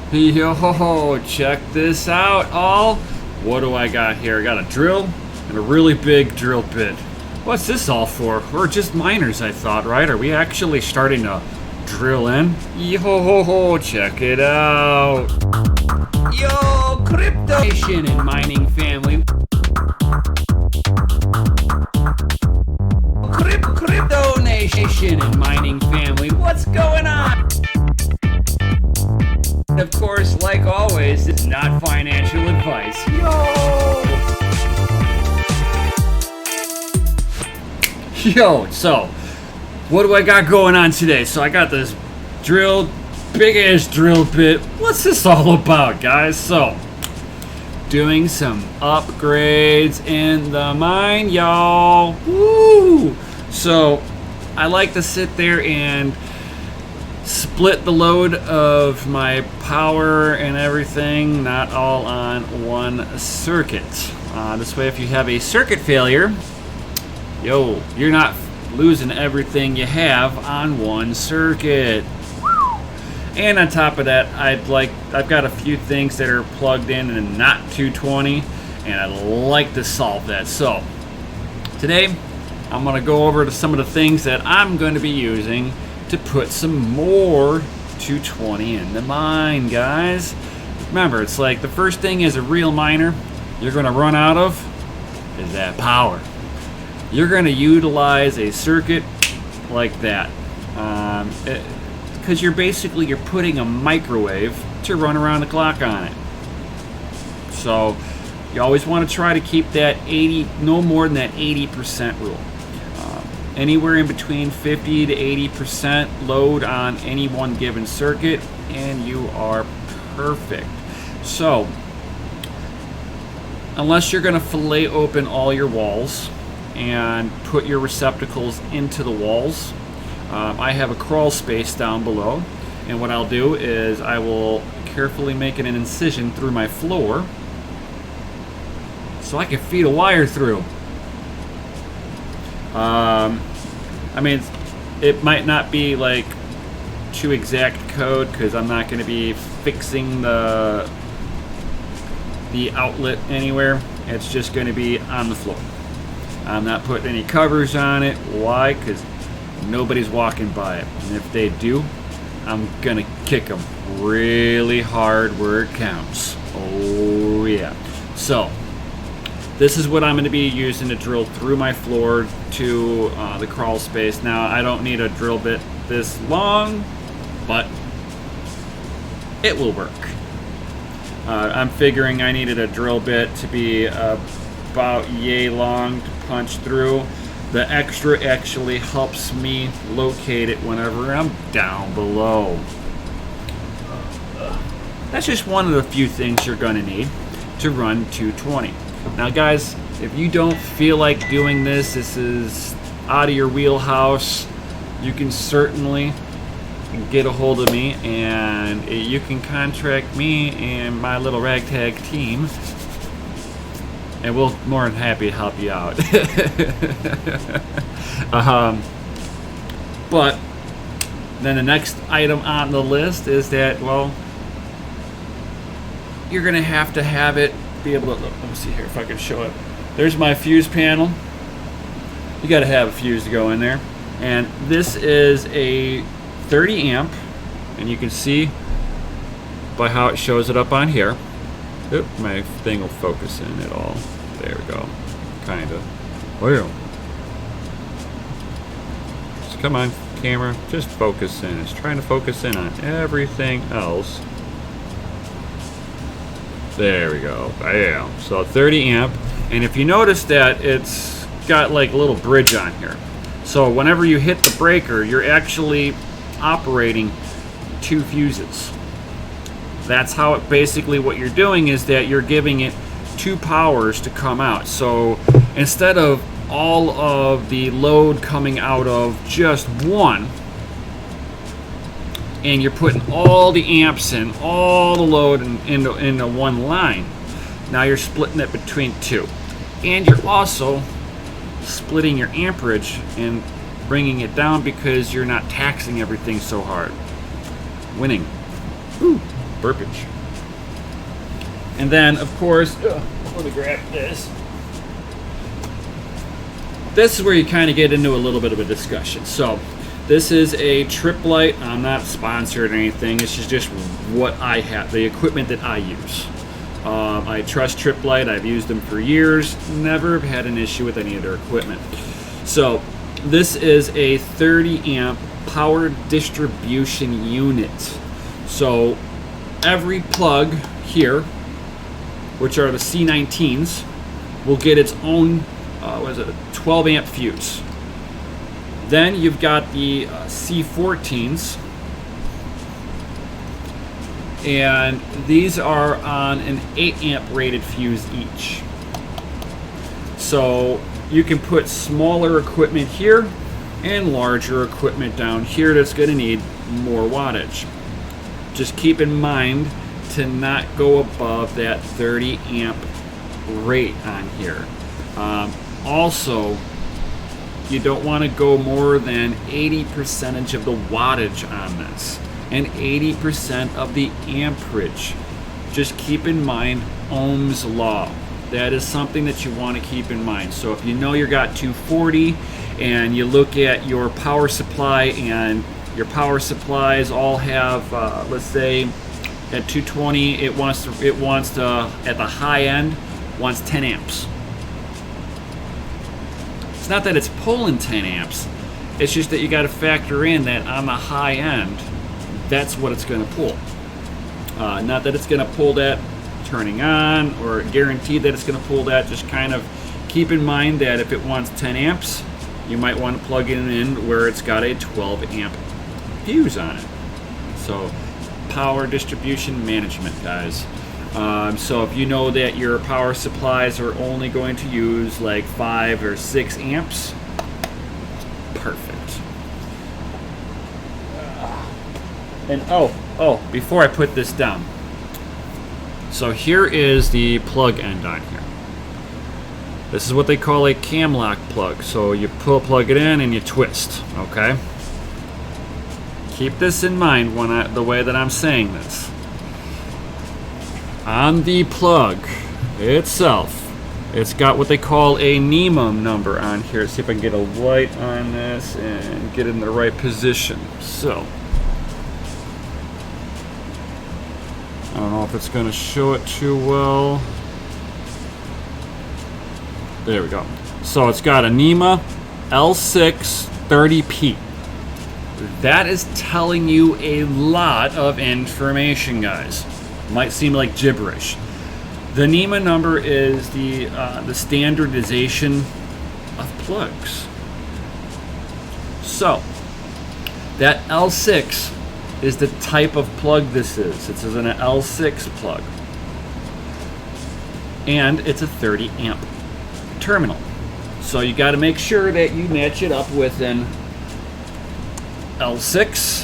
Yo, check this out, all. What do I got here? I got a drill and a really big drill bit. What's this all for? We're just miners, I thought, right? Are we actually starting to drill in? Yo, check it out. Yo, crypto nation and mining family. Crypto nation and mining family. What's going on? Of course, like always, it's not financial advice. Yo, so what do I got going on today? So I got this big ass drill bit. What's this all about, guys? So, doing some upgrades in the mine, y'all. Woo! So, I like to sit there and split the load of my power and everything, not all on one circuit. This way, if you have a circuit failure, you're not losing everything you have on one circuit. And on top of that, I've got a few things that are plugged in and not 220, and I'd like to solve that. So today, I'm going to go over to some of the things that I'm going to be using to put some more 220 in the mine, guys. Remember, it's like the first thing as a real miner you're going to run out of is that power. You're going to utilize a circuit like that because you're putting a microwave to run around the clock on it. So you always want to try to keep that no more than that 80% rule. Anywhere in between 50 to 80% load on any one given circuit, and you are perfect. So, unless you're going to fillet open all your walls and put your receptacles into the walls, I have a crawl space down below, and what I'll do is I will carefully make an incision through my floor so I can feed a wire through. I mean, it might not be like to exact code because I'm not going to be fixing the outlet anywhere. It's just going to be on the floor. I'm not putting any covers on it. Why? Because nobody's walking by it. And if they do, I'm going to kick them really hard where it counts. Oh, yeah. So, this is what I'm going to be using to drill through my floor to the crawl space. Now, I don't need a drill bit this long, but it will work. I'm figuring I needed a drill bit to be about yay long to punch through. The extra actually helps me locate it whenever I'm down below. That's just one of the few things you're going to need to run 220. Now guys, if you don't feel like doing this is out of your wheelhouse, you can certainly get a hold of me and you can contract me and my little ragtag team, and we'll more than happy to help you out. But then the next item on the list is that, well, you're gonna have it be able to, let me see here if I can show it. There's my fuse panel. You got to have a fuse to go in there, and this is a 30 amp, and you can see by how it shows it up on here. Oop, my thing will focus in it all. There we go. Kind of. Well, just come on, camera, just focus in. It's trying to focus in on everything else. There we go. Bam. So 30 amp, and if you notice that it's got like a little bridge on here. So whenever you hit the breaker, you're actually operating two fuses. That's how it basically, what you're doing is that you're giving it two powers to come out. So instead of all of the load coming out of just one, and you're putting all the amps in, all the load into one line. Now you're splitting it between two. And you're also splitting your amperage and bringing it down because you're not taxing everything so hard. Winning. Ooh. burpage. And then, of course, let me grab this. This is where you kind of get into a little bit of a discussion. So, this is a trip light. I'm not sponsored or anything. This is just what I have, the equipment that I use. I trust Trip Light. I've used them for years. Never had an issue with any of their equipment. So, this is a 30 amp power distribution unit. So, every plug here, which are the C19s, will get its own 12 amp fuse. Then you've got the C14s, and these are on an 8 amp rated fuse each. So you can put smaller equipment here and larger equipment down here that's going to need more wattage. Just keep in mind to not go above that 30 amp rate on here. Also, you don't want to go more than 80% of the wattage on this and 80% of the amperage. Just keep in mind Ohm's law. That is something that you want to keep in mind. So if you know you got 240 and you look at your power supply and your power supplies all have, let's say at 220, it wants to at the high end, wants 10 amps. It's not that it's pulling 10 amps, it's just that you got to factor in that on the high end, that's what it's going to pull. Not that it's going to pull that turning on or guaranteed that it's going to pull that. Just kind of keep in mind that if it wants 10 amps, you might want to plug it in where it's got a 12 amp fuse on it. So power distribution management, guys. So if you know that your power supplies are only going to use like 5 or 6 amps, perfect. And oh, before I put this down, so here is the plug end on here. This is what they call a cam lock plug. So you plug it in and you twist, okay? Keep this in mind when the way that I'm saying this. On the plug itself, it's got what they call a NEMA number on here. Let's see if I can get a light on this and get it in the right position. So, I don't know if it's going to show it too well. There we go. So it's got a NEMA L6 30P. That is telling you a lot of information, guys. Might seem like gibberish. The NEMA number is the standardization of plugs. So that L6 is the type of plug this is. It's an L6 plug. And it's a 30 amp terminal. So you got to make sure that you match it up with an L6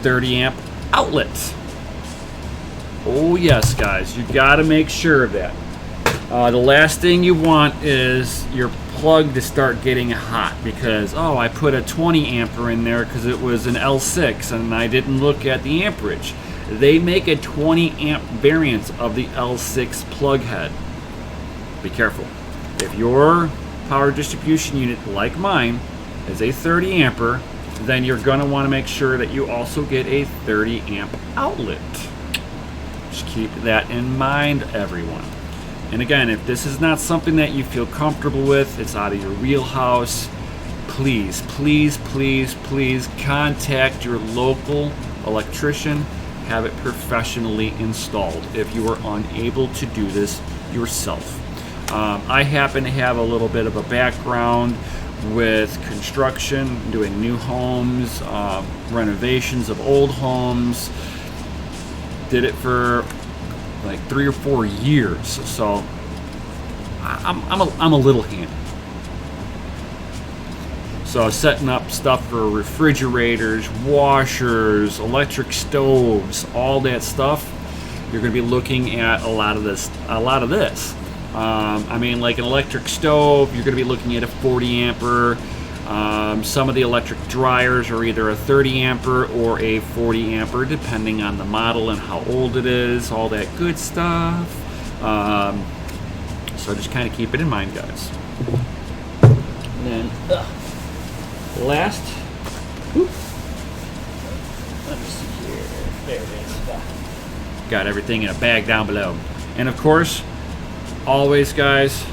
30 amp outlet. Oh yes, guys, you got to make sure of that. The last thing you want is your plug to start getting hot because, oh, I put a 20 amper in there because it was an L6 and I didn't look at the amperage. They make a 20 amp variant of the L6 plug head. Be careful. If your power distribution unit, like mine, is a 30 amper, then you're going to want to make sure that you also get a 30 amp outlet. Just keep that in mind, everyone. And again, if this is not something that you feel comfortable with, it's out of your wheelhouse, please, please, please, please contact your local electrician. Have it professionally installed if you are unable to do this yourself. I happen to have a little bit of a background with construction, doing new homes, renovations of old homes. Did it for like 3 or 4 years, so I'm a little handy. So setting up stuff for refrigerators, washers, electric stoves, all that stuff, you're going to be looking at a lot of this. I mean, like an electric stove, you're going to be looking at a 40 amper. Some of the electric dryers are either a 30 ampere or a 40 ampere, depending on the model and how old it is, all that good stuff. So just kind of keep it in mind, guys. And then last, whoop, let me see here. There it is. Got everything in a bag down below. And of course, always, guys,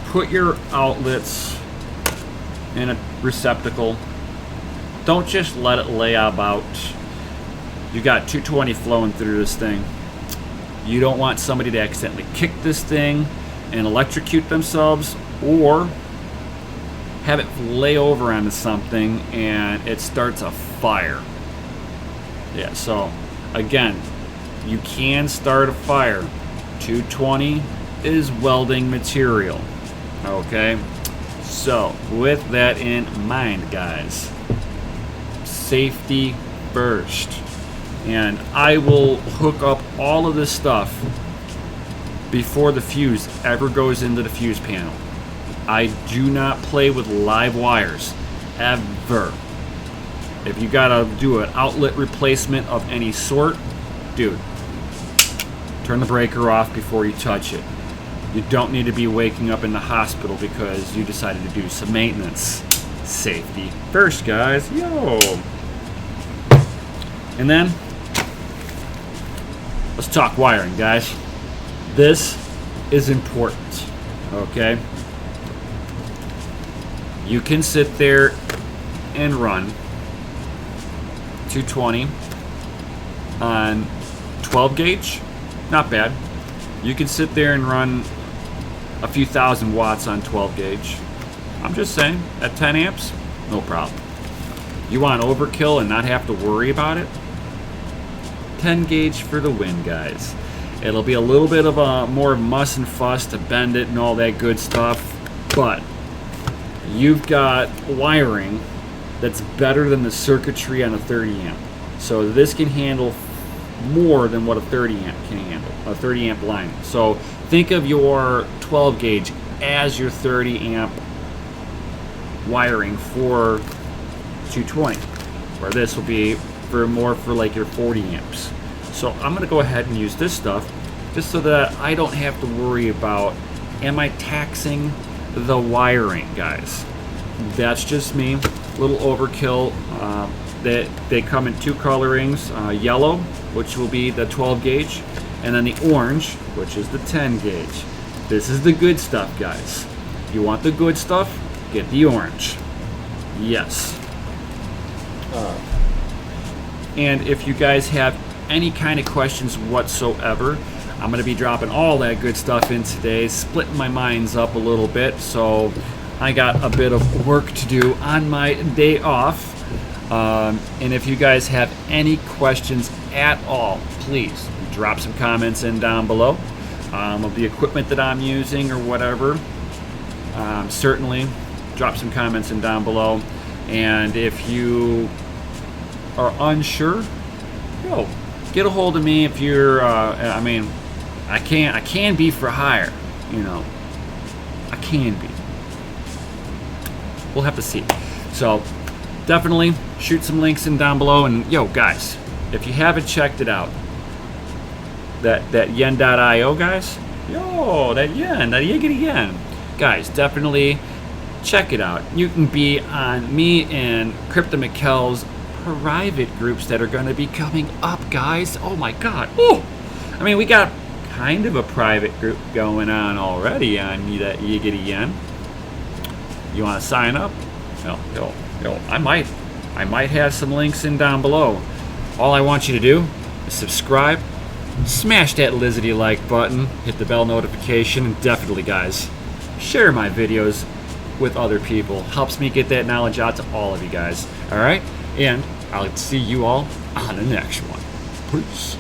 put your outlets in a receptacle. Don't just let it lay about. You got 220 flowing through this thing. You don't want somebody to accidentally kick this thing and electrocute themselves, or have it lay over onto something and it starts a fire. Yeah, so again, you can start a fire. 220 is welding material. Okay, so with that in mind, guys, safety first. And I will hook up all of this stuff before the fuse ever goes into the fuse panel. I do not play with live wires, ever. If you gotta do an outlet replacement of any sort, dude, turn the breaker off before you touch it. You don't need to be waking up in the hospital because you decided to do some maintenance. Safety first, guys. Yo. And then, let's talk wiring, guys. This is important, okay? You can sit there and run 220 on 12 gauge, not bad. You can sit there and run a few thousand watts on 12 gauge. I'm just saying, at 10 amps, no problem. You want overkill and not have to worry about it? 10 gauge for the win, guys. It'll be a little bit of a more muss and fuss to bend it and all that good stuff, but you've got wiring that's better than the circuitry on a 30 amp. So this can handle more than what a 30 amp can handle, a 30 amp line. So think of your 12 gauge as your 30 amp wiring for 220, where this will be for more for like your 40 amps. So I'm going to go ahead and use this stuff just so that I don't have to worry about, am I taxing the wiring, guys? That's just me. A little overkill. They come in two colorings, yellow, which will be the 12 gauge, and then the orange, which is the 10 gauge. This is the good stuff, guys. You want the good stuff? Get the orange. Yes. And if you guys have any kind of questions whatsoever, I'm going to be dropping all that good stuff in today, splitting my minds up a little bit, so I got a bit of work to do on my day off. And if you guys have any questions at all, please drop some comments in down below of the equipment that I'm using or whatever. Certainly drop some comments in down below. And if you are unsure, get a hold of me. If you're I mean, I can be for hire, you know. I can be. We'll have to see. So definitely shoot some links in down below. And guys, if you haven't checked it out, that yen.io, guys, that yiggity yen, guys, definitely check it out. You can be on me and Crypto McKell's private groups that are going to be coming up, guys. Oh my god. Oh, I mean, we got kind of a private group going on already on that yiggity yen. You want to sign up? I might have some links in down below. All I want you to do is subscribe, smash that lizardy like button, hit the bell notification, and definitely, guys, share my videos with other people. Helps me get that knowledge out to all of you guys. All right? And I'll see you all on the next one. Peace.